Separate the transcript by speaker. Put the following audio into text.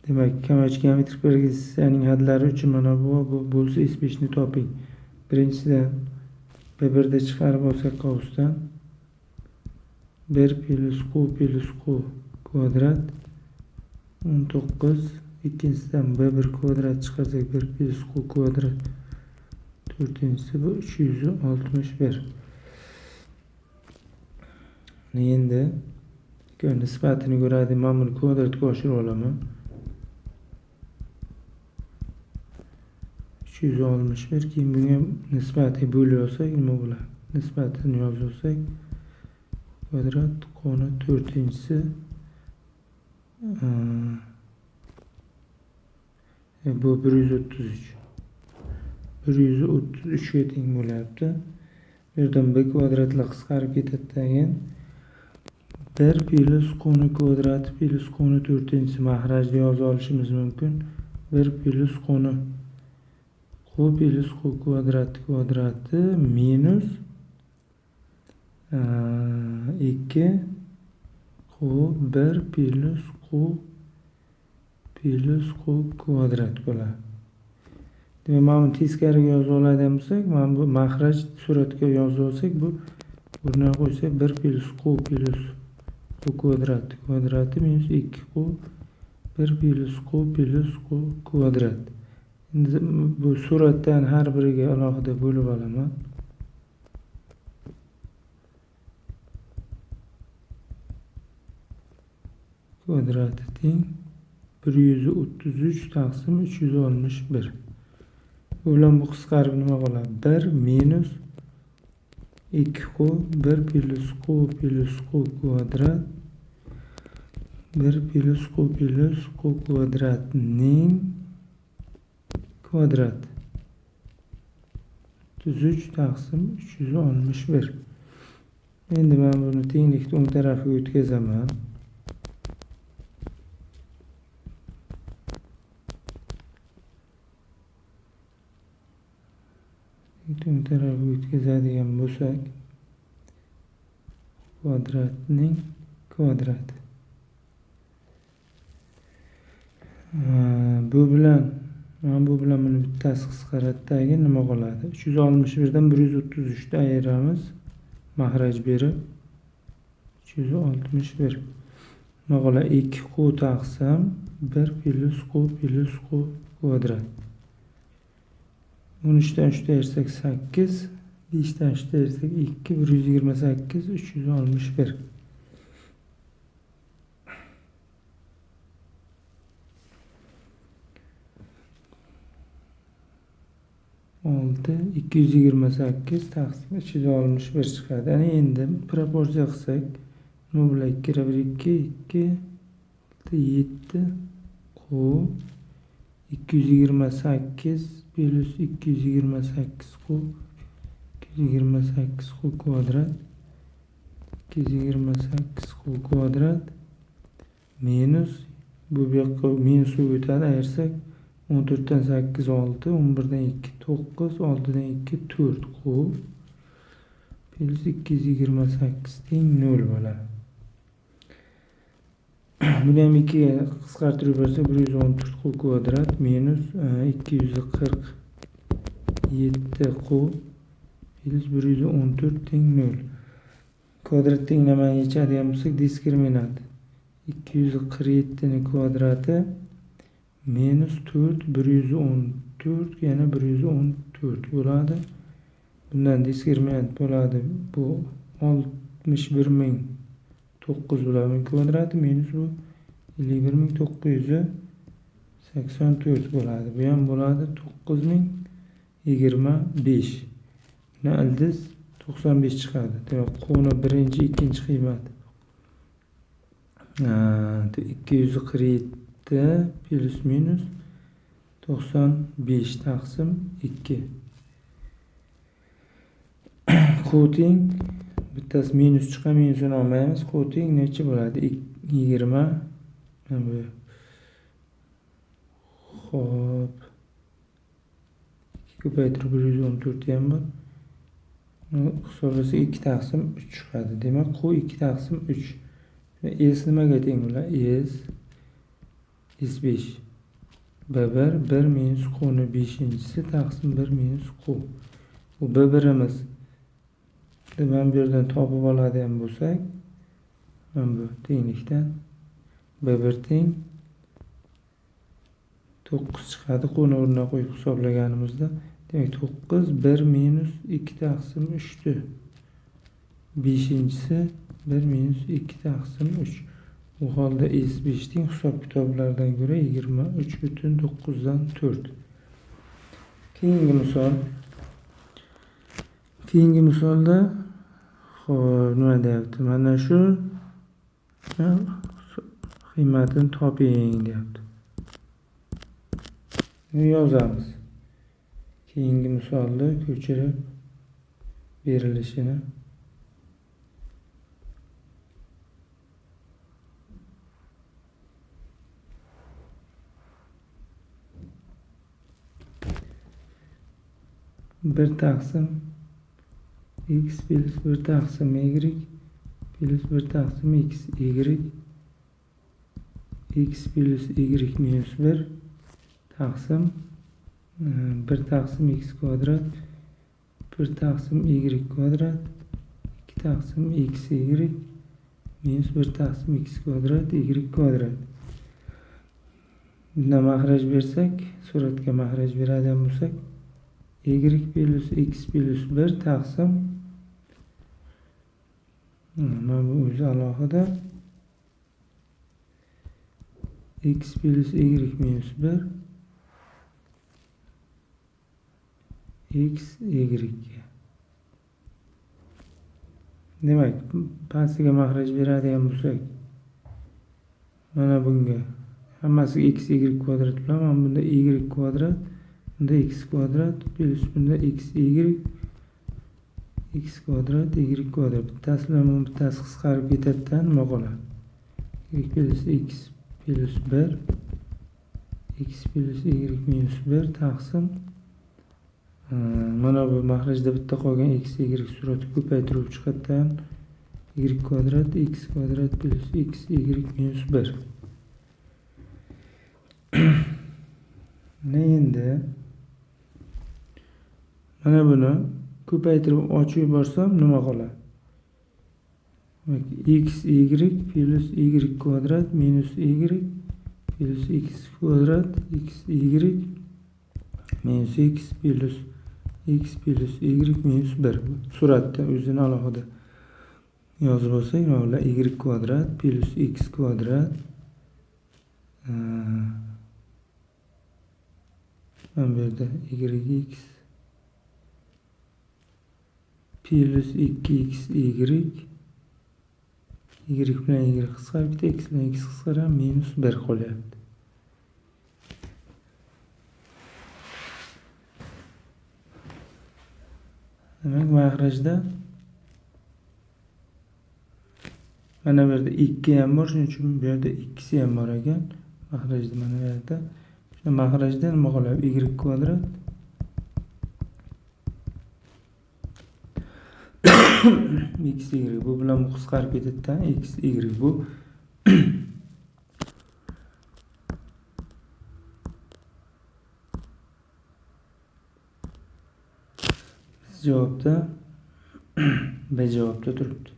Speaker 1: Demak, kamoch geometrik progressiyaning hadlari uchun mana bu bo'lsa S5 ni toping. Birinchidan B1 chiqarib olsak qovusdan 1 plus q kvadrat 19. Ikkinchisidan B1 kvadrat chiqarsak 1 plus q kvadrat. To'rtinchisi bu 361. Endi nisbatini ko'radi. Men buni kvadratga oshirib olaman. 361 keyin bunga nisbati bo'lib olsak nima bo'ladi? Nisbatini yozib olsak kvadrat qoni to'rtinchisi bu 133. 133 ga teng bo'lyapti. Bu yerdan b kvadratlar qisqarib ketadidan keyin 1 plus qoni kvadrati plus qoni to'rtinchisi mahrajda yozib olishimiz mumkin. 1 plus qoni q plus q kvadrati minus 2 q 1 plus q kvadrat bo'ladi. Demak, mana buni teskariga yozib oladigan bo'lsak, mana bu mahraj suratga yozib olsak, bu o'rniga qo'ysak 1 plus q kvadrati minus 2 q 1 plus q kvadrat. Endi bu suratdan har biriga alohida bo'lib olaman. Kvadrati teng 133 taqsim 361. Bu bilan bu qisqarib nima bo'ladi? 1 minus 2q 1 plus q kvadrat 1 plus q kvadratning kvadrat 33 taqsim 361. Endi men buni tenglikni o'ng tarafiga o'tkazaman. O'ng tarafiga o'tkazadigan bo'lsak kvadratning kvadrati. Bu bilan buni bittasi qisqaradidagi nima qoladi? 361 dan 133 ni ayiramiz. Mahraj berib 361. Nima qoladi? 2q taqsim 1 plus q kvadrat. 13 dan 3 ayirsak 8, 5 dan 3 ayirsak 2, 128, 361. 228 taqsim 361 chiqadi. Ana endi proporsiya qilsak, nima bo'ladi? 2 ra 1 2, 7 q 228 plus 228 q kvadrat 228 q kvadrat minus bu yoqqa minus o'tadi, ayirsak 14 dan 8 6, 11 dan 2 9, 6 dan 2 4 q plus 228 teng 0 bo'ladi. Buni ham 2 ga qisqartirib bersak 114 q kvadrat minus 247 q plus 114 teng 0. Kvadrat tenglamani yechadigan bo'lsak diskriminant 247 ni kvadrati minus 4 114 yana 114 bo'ladi. Bundan diskriminant bo'ladi. Bu 61900 bo'ladi kvadrati minus bu 51984 bo'ladi. Bu ham bo'ladi 9025. Buni ildiz 95 chiqadi. Demak, qoni birinchi, ikkinchi qiymat 247 plus minus 95 taqsim 2. Qo'ting bittasi minus chiqadi, minusini olmaymiz. Qo'ting necha bo'ladi? 20. Xo'p. Ko'paytirib 114 ham bor. Hisoblasa 2 taqsim 3 chiqadi. Demak, qo 2 taqsim 3. S nimaga teng bo'ladi? S S5 B1 1 minus Q'ni 5-si taqsim 1 minus Q. Bu B1'imiz. Demak, bu yerdan topib oladigan bo'lsak, mana bu tenglikdan B1 teng 9 chiqadi. Q'ni o'rniga qo'yib hisoblaganimizda, demak 9 1 minus 2 taqsim 3 dir. 5-si 1 minus 2 taqsim 3. Bu holda S5 teng hisob kitoblardan ko'ra 23,9 dan 4. Keyingi misol. Keyingi misolda nima deyapti? Mana shu qiymatini toping deyapti. Buni yozamiz. Keyingi misolda ko'chirib berilishini bir taqsim x plus 1 taqsim y plus 1 taqsim x plus y minus 1 taqsim 1 taqsim x kvadrat 1 taqsim y kvadrat 2 taqsim x y minus 1 taqsim x kvadrat y kvadrat. Bundan mahraj bersak, suratga mahraj beradigan bo'lsak, y plus x plus 1 taqsim mana bu o'zi alohida x plus y minus 1 x y. Demak, pastiga mahraj beradigan bo'lsak, mana bunga hammasiga x y kvadrat bilan, mana bunda y kvadrat, bunda x kvadrat plus bunda x kvadrat y kvadrat. Bittasi bilan bittasi qisqarib ketadidan nima qoladi? Y plus x plus 1 x plus y minus 1 taqsim mana bu mahrajda bitta qolgan x y surati ko'paytirib chiqadidan y kvadrat x kvadrat plus x y minus 1. Endi mana buni ko'paytirib ochib yuborsam nima qoladi? X y plus y kvadrat minus y plus x kvadrat x y minus x plus y minus 1. Suratda o'zini alohida yozib olsak, mana y kvadrat plus x kvadrat mana bu yerda yx plus 2x y bilan y qisqarib ketdi, x bilan x qisqarib minus 1 qolyapti. Demak, mahrajda mana bu yerda 2 ham bor, shuning uchun bu yerda ikkisi ham bor ekan. Mahrajda mana bu yerda. Mahrajda nima qoladi? Y kvadrat x y bu bilan bu qisqarib ketadidan x y bu javobda B javobda turibdi.